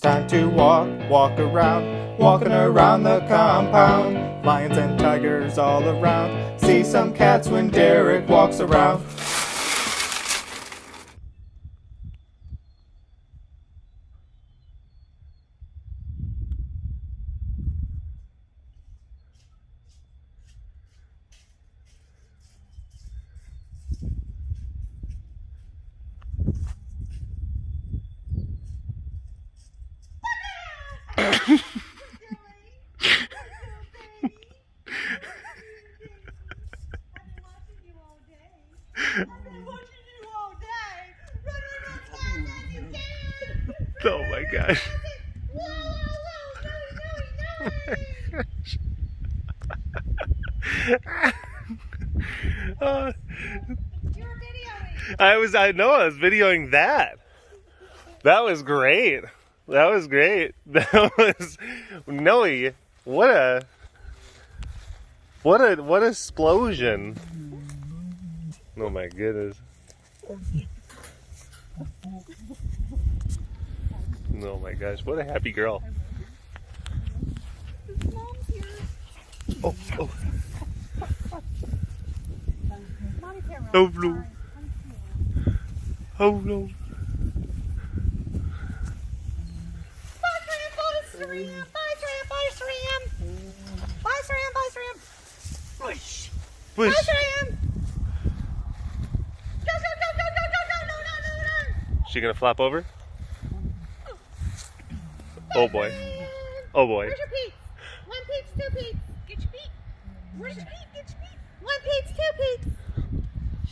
time to walk around, walking around the compound. Lions and tigers all around, see some cats when Derek walks around. Oh my gosh. I was videoing that. That was great. That was great. That was Noe. What explosion. Oh my goodness. Oh my gosh, what a happy girl. Oh. Oh no. Oh no. Push. She gonna flop over? Oh boy. Oh boy. Where's your Pete's? One Pete's, two Pete's. Get your Pete. Where's your Pete? Get your Pete. One Pete's, two Pete's.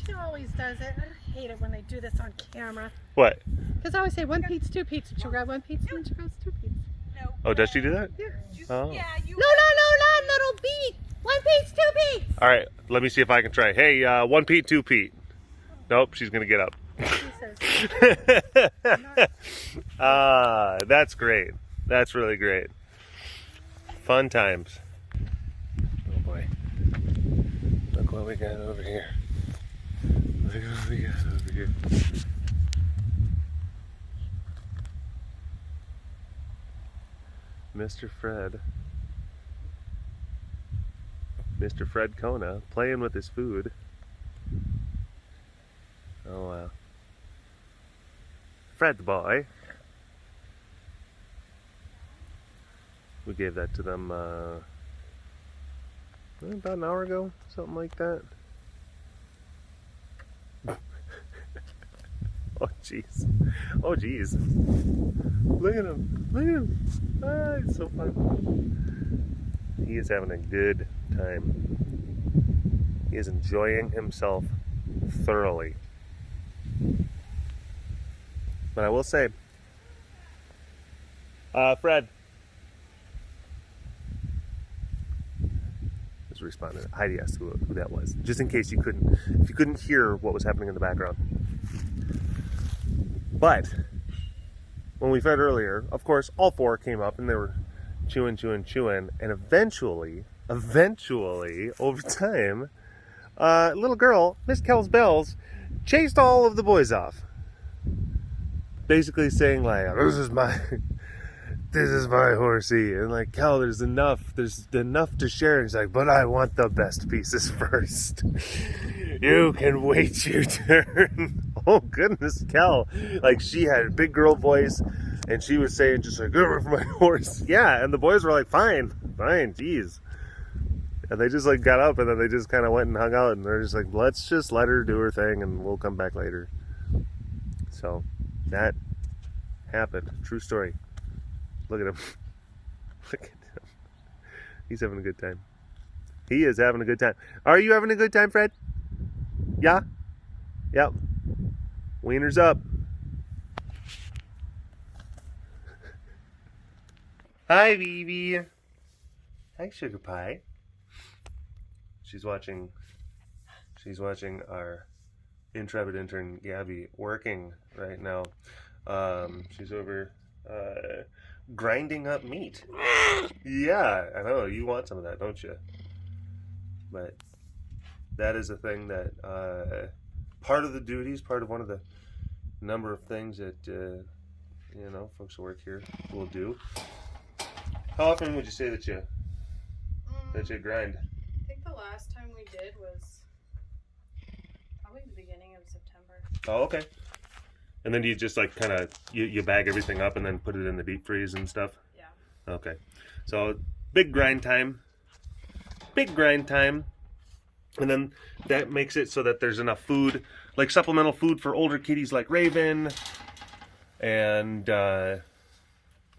She always does it. I hate it when they do this on camera. What? Because I always say one Pete's, two Pete's. And she'll grab one Pete's and she grabs two Pete's. No. Oh, does she do that? Yeah. Oh. Yeah, you. No, not little Pete. One Pete's, two Pete's. All right, let me see if I can try. Hey, one Pete, two Pete. Nope, she's gonna get up. That's great. That's really great. Fun times. Oh boy. Look what we got over here. Look what we got over here. Mr. Fred Kona playing with his food. Oh wow. Fred boy. We gave that to them about an hour ago, something like that. Oh jeez. Oh jeez. Look at him. Look at him. Ah, it's so fun. He is having a good time. He is enjoying himself thoroughly. But I will say, Fred. Just responded. Heidi asked who that was, just in case you couldn't hear what was happening in the background. But when we fed earlier, of course, all four came up and they were chewing, and eventually, over time, little girl, Miss Kells Bells, chased all of the boys off. Basically saying like, this is my horsey, and like, Kel, there's enough to share. And he's like, but I want the best pieces first. You can wait your turn. Oh goodness, Kel, like she had a big girl voice, and she was saying just like, go for my horse. Yeah, and the boys were like, fine, geez. And they just like got up, and then they just kind of went and hung out, and they're just like, let's just let her do her thing, and we'll come back later. So that happened. True story. Look at him. Look at him. He's having a good time. He is having a good time. Are you having a good time, Fred? Yeah? Yep. Wiener's up. Hi, Vivi. Hi, Sugar Pie. She's watching our intrepid intern Gabby working right now. She's over grinding up meat. Yeah, I know, you want some of that, don't you? But that is a thing that part of the duties, part of one of the number of things that you know, folks who work here will do. How often would you say that you grind? I think the last time we did was probably the beginning of September. Oh, okay. And then you just like kind of you bag everything up and then put it in the deep freeze and stuff? Yeah. Okay. So big grind time. Big grind time. And then that makes it so that there's enough food, like supplemental food for older kitties like Raven. And do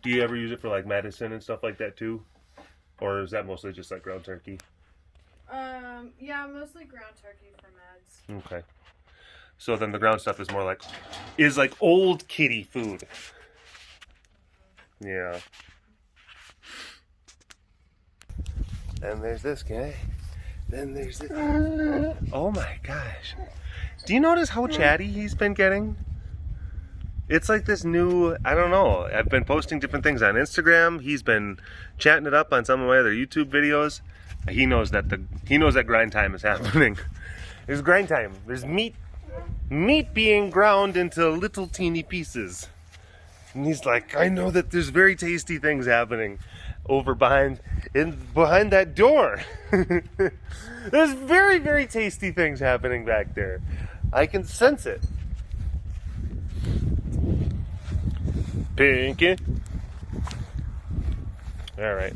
you ever use it for like medicine and stuff like that too? Or is that mostly just like ground turkey? Yeah, mostly ground turkey for meds. Okay. So then the ground stuff is more like old kitty food. Yeah. And there's this guy. Then there's this. Oh my gosh. Do you notice how chatty he's been getting? It's like this new, I don't know. I've been posting different things on Instagram. He's been chatting it up on some of my other YouTube videos. He knows that grind time is happening. There's grind time. There's meat being ground into little teeny pieces. And he's like, I know that there's very tasty things happening over behind that door. There's very, very tasty things happening back there. I can sense it. Pinky. All right.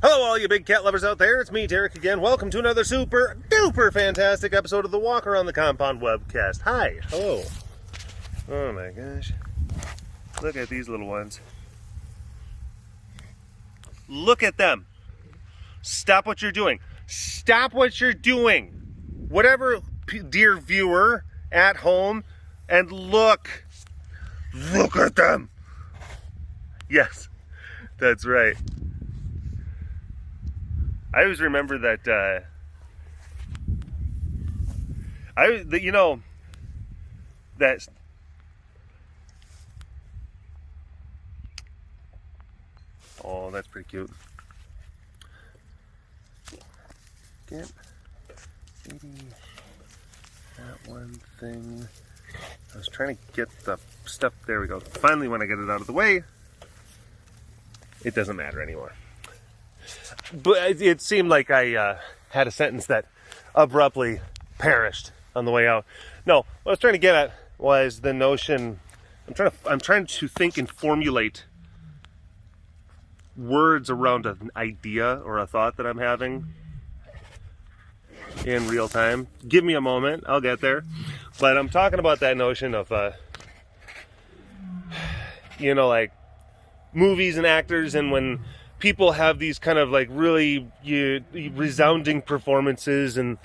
Hello, all you big cat lovers out there. It's me, Dirk, again. Welcome to another super duper fantastic episode of the Walk Around the Compound webcast. Hi. Hello. Oh my gosh. Look at these little ones. Look at them. Stop what you're doing. Stop what you're doing. Whatever, dear viewer at home, and look. Look at them. Yes, that's right. I always remember that, that oh, that's pretty cute. Get maybe that one thing. I was trying to get the stuff. There we go. Finally, when I get it out of the way, it doesn't matter anymore. But it seemed like I had a sentence that abruptly perished on the way out. No, what I was trying to get at was the notion. I'm trying to think and formulate words around an idea or a thought that I'm having in real time. Give me a moment, I'll get there. But I'm talking about that notion of, like movies and actors, and when people have these kind of like really resounding performances, and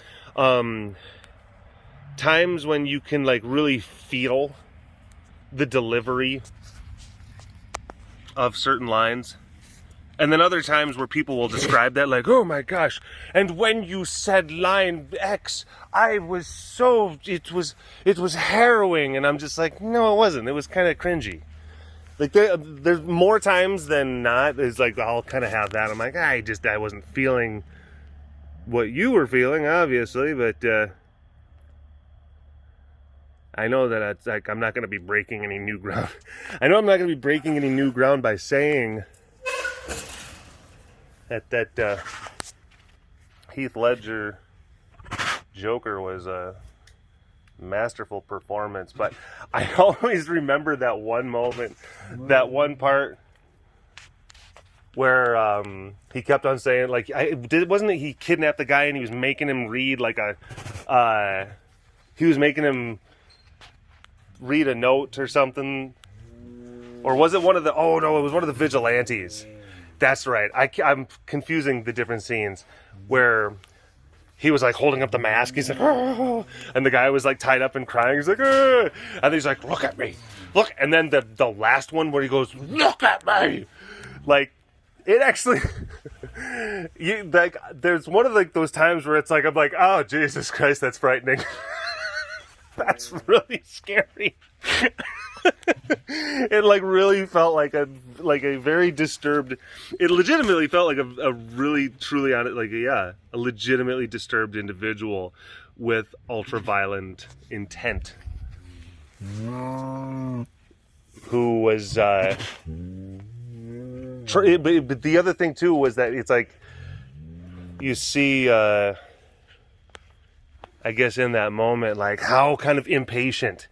times when you can like really feel the delivery of certain lines. And then other times where people will describe that like, oh my gosh, and when you said line X, it was harrowing. And I'm just like, no, it wasn't. It was kind of cringy. Like there's more times than not, it's like I'll kind of have that. I'm like, I wasn't feeling what you were feeling, obviously, but I know that it's like I'm not going to be breaking any new ground. I know I'm not going to be breaking any new ground by saying that Heath Ledger Joker was a masterful performance, but I always remember that one moment, that one part where he kept on saying, like, wasn't it he kidnapped the guy and he was making him read like he was making him read a note or something, or was it one of the? Oh no, it was one of the vigilantes. That's right. I'm confusing the different scenes where he was like holding up the mask. He's like, oh, and the guy was like tied up and crying. He's like, oh, and then he's like, look at me, look. And then the last one where he goes, look at me, like it actually. There's one of like those times where it's like I'm like, oh Jesus Christ, that's frightening. That's really scary. It like really felt like a very disturbed. It legitimately felt like a really truly on it, like a legitimately disturbed individual with ultra violent intent. who was, but the other thing too was that it's like, you see, I guess in that moment, like how kind of impatient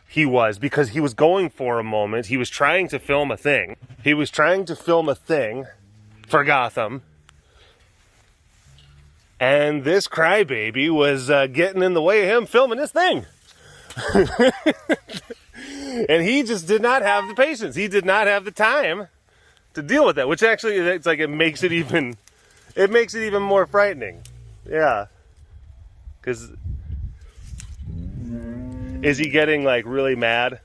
he was, because he was going for a moment. He was trying to film a thing. He was trying to film a thing for Gotham. And this crybaby was getting in the way of him filming this thing. And he just did not have the patience. He did not have the time to deal with that, which actually, it's like, it makes it even more frightening. Yeah. Because is he getting like really mad,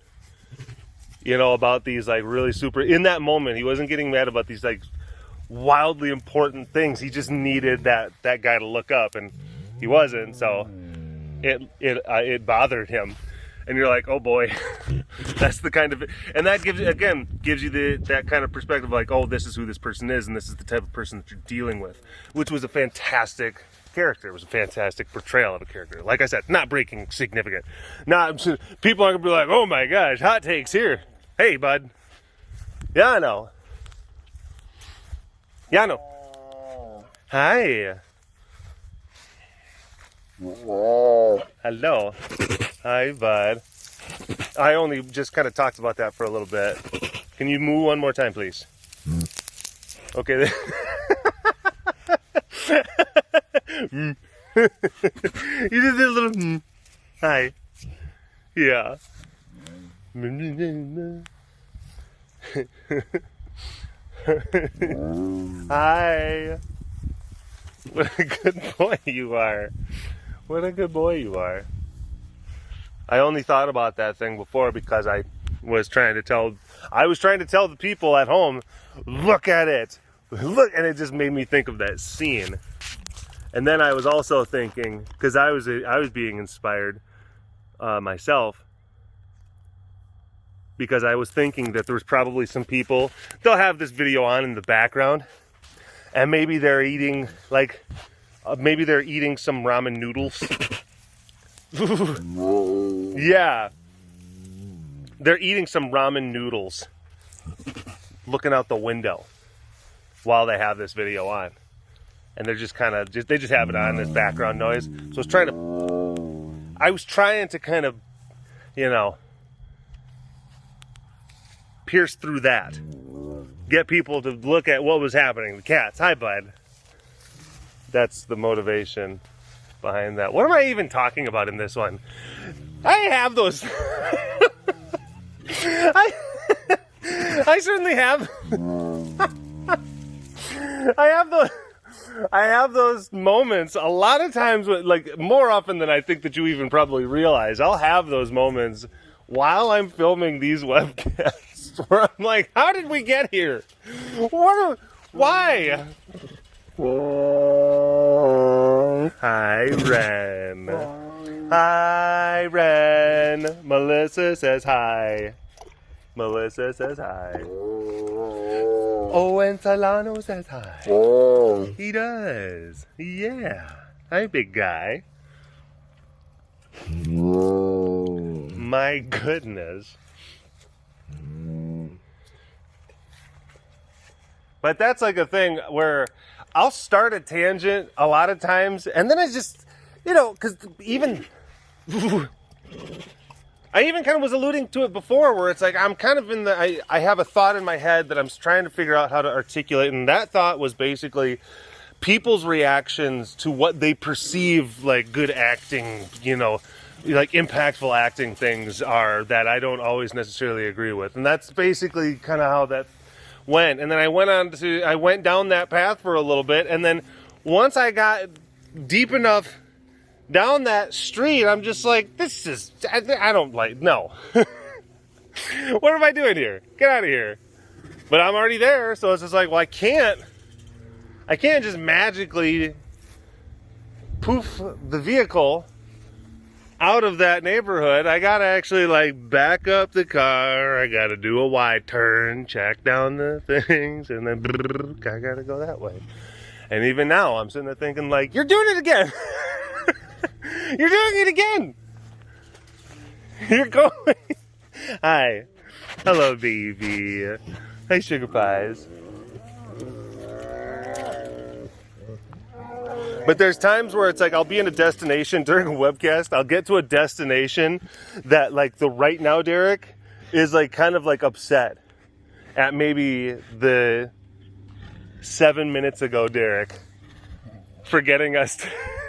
you know, about these like really super, in that moment, he wasn't getting mad about these like wildly important things. He just needed that guy to look up, and he wasn't, so it bothered him. And you're like, oh boy. That's the kind of, and that gives you that kind of perspective, like, oh, this is who this person is, and this is the type of person that you're dealing with, which was a fantastic character. It was a fantastic portrayal of a character. Like I said, not breaking significant. People aren't gonna be like, oh my gosh, hot takes here. Hey, bud. Yeah, I know. Yeah, I know. Hi. Hello. Hi, bud. I only just kind of talked about that for a little bit. Can you move one more time, please? Okay. You just did a little hi. Yeah. Hi. What a good boy you are. What a good boy you are. I only thought about that thing before because I was trying to tell the people at home, look at it. Look, and it just made me think of that scene. And then I was also thinking, because I was being inspired myself, because I was thinking that there was probably some people, they'll have this video on in the background, and maybe they're eating some ramen noodles. Yeah, they're eating some ramen noodles, looking out the window while they have this video on, and they're just they just have it on as background noise. So I was trying to kind of, you know, pierce through that, get people to look at what was happening. The cats, hi bud. That's the motivation behind that. What am I even talking about in this one? I have those. I certainly have. I have those moments a lot of times, like more often than I think that you even probably realize. I'll have those moments while I'm filming these webcasts where I'm like, how did we get here? Why? Hi, Ren. Hi, Ren. Melissa says hi. Melissa says hi. Oh, and Solano says hi. He does. Yeah. Hi, big guy. My goodness. But that's like a thing where I'll start a tangent a lot of times, and then I just, you know, because I even kind of was alluding to it before, where it's like I'm kind of I have a thought in my head that I'm trying to figure out how to articulate, and that thought was basically people's reactions to what they perceive like good acting, you know, like impactful acting things are that I don't always necessarily agree with, and that's basically kind of how that went. And then I went down that path for a little bit, and then once I got deep enough down that street, I'm just like, I don't like, no. What am I doing here? Get out of here. But I'm already there, so it's just like, well, I can't just magically poof the vehicle out of that neighborhood. I gotta actually like back up the car. I gotta do a wide turn, check down the things, and then I gotta go that way. And even now, I'm sitting there thinking like, you're doing it again. You're doing it again. You're going. Hi. Hello, baby. Hey, sugar pies. But there's times where it's like I'll be in a destination during a webcast. I'll get to a destination that like the right now Derek is like kind of like upset at maybe the 7 minutes ago Derek for getting us.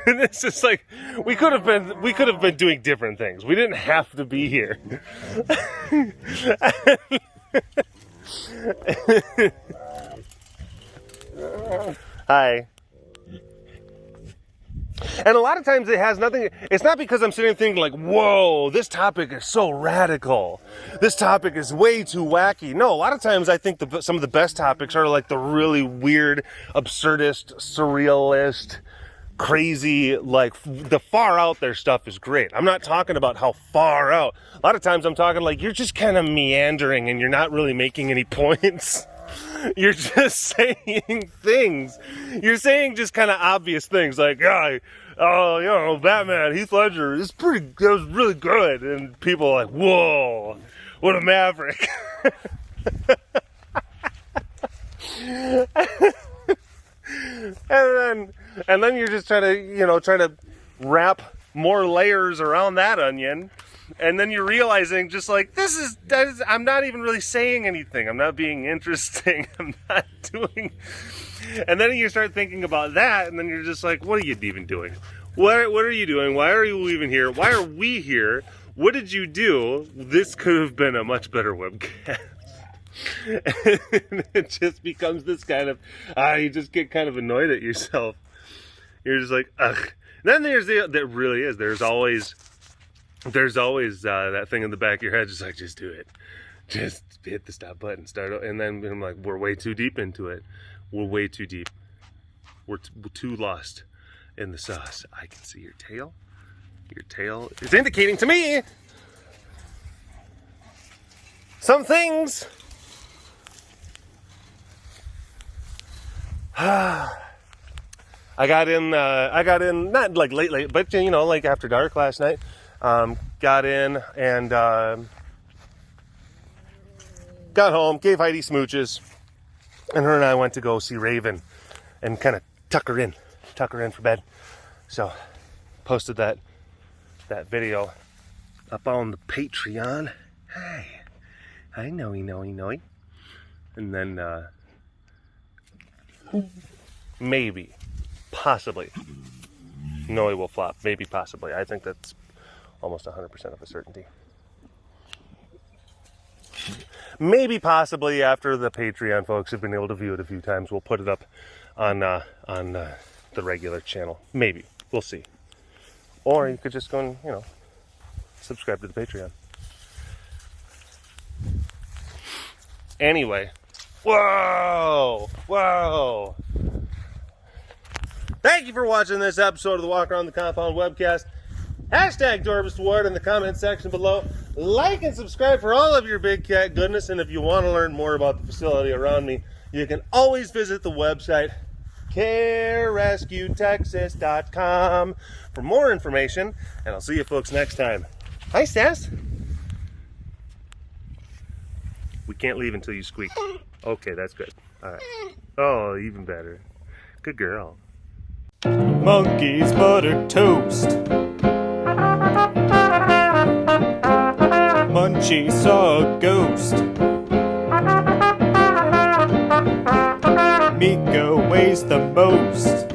And it's just like we could have been doing different things. We didn't have to be here. Hi. And a lot of times it has nothing, it's not because I'm sitting thinking like, whoa, this topic is so radical. This topic is way too wacky. No, a lot of times I think some of the best topics are like the really weird, absurdist, surrealist, crazy, like the far out there stuff is great. I'm not talking about how far out. A lot of times I'm talking like you're just kind of meandering and you're not really making any points. You're just saying things. You're saying just kind of obvious things like, yeah, oh, you know, Batman, Heath Ledger, that was really good. And people are like, whoa, what a maverick. and then you're just trying to wrap more layers around that onion. And then you're realizing just like, I'm not even really saying anything. I'm not being interesting. I'm not doing. And then you start thinking about that. And then you're just like, what are you even doing? What are you doing? Why are you even here? Why are we here? What did you do? This could have been a much better webcast. And it just becomes this kind of, you just get kind of annoyed at yourself. You're just like, ugh. And then there's always that thing in the back of your head, just like, just do it. Just hit the stop button, start. And then I'm like, we're way too deep into it. We're way too deep. We're too lost in the sauce. I can see your tail. Your tail is indicating to me some things. I got in, not like late, but you know, like after dark last night. Got in and got home, gave Heidi smooches, and her and I went to go see Raven and kind of tuck her in for bed. So posted that video up on the Patreon. Hey, I know. And then maybe, possibly, Noe will flop. Maybe, possibly. I think that's almost 100% of a certainty. Maybe, possibly, after the Patreon folks have been able to view it a few times, we'll put it up on the regular channel. Maybe. We'll see. Or you could just go and, subscribe to the Patreon. Anyway. Whoa! Thank you for watching this episode of the Walk Around the Compound webcast. Hashtag dorbs in the comment section below. Like and subscribe for all of your big cat goodness. And if you want to learn more about the facility around me, you can always visit the website carerescuetexas.com for more information. And I'll see you folks next time. Hi, Sass. We can't leave until you squeak. Okay, that's good. All right. Oh, even better. Good girl. Monkey's buttered toast. Munchie saw a ghost. Miko weighs the most.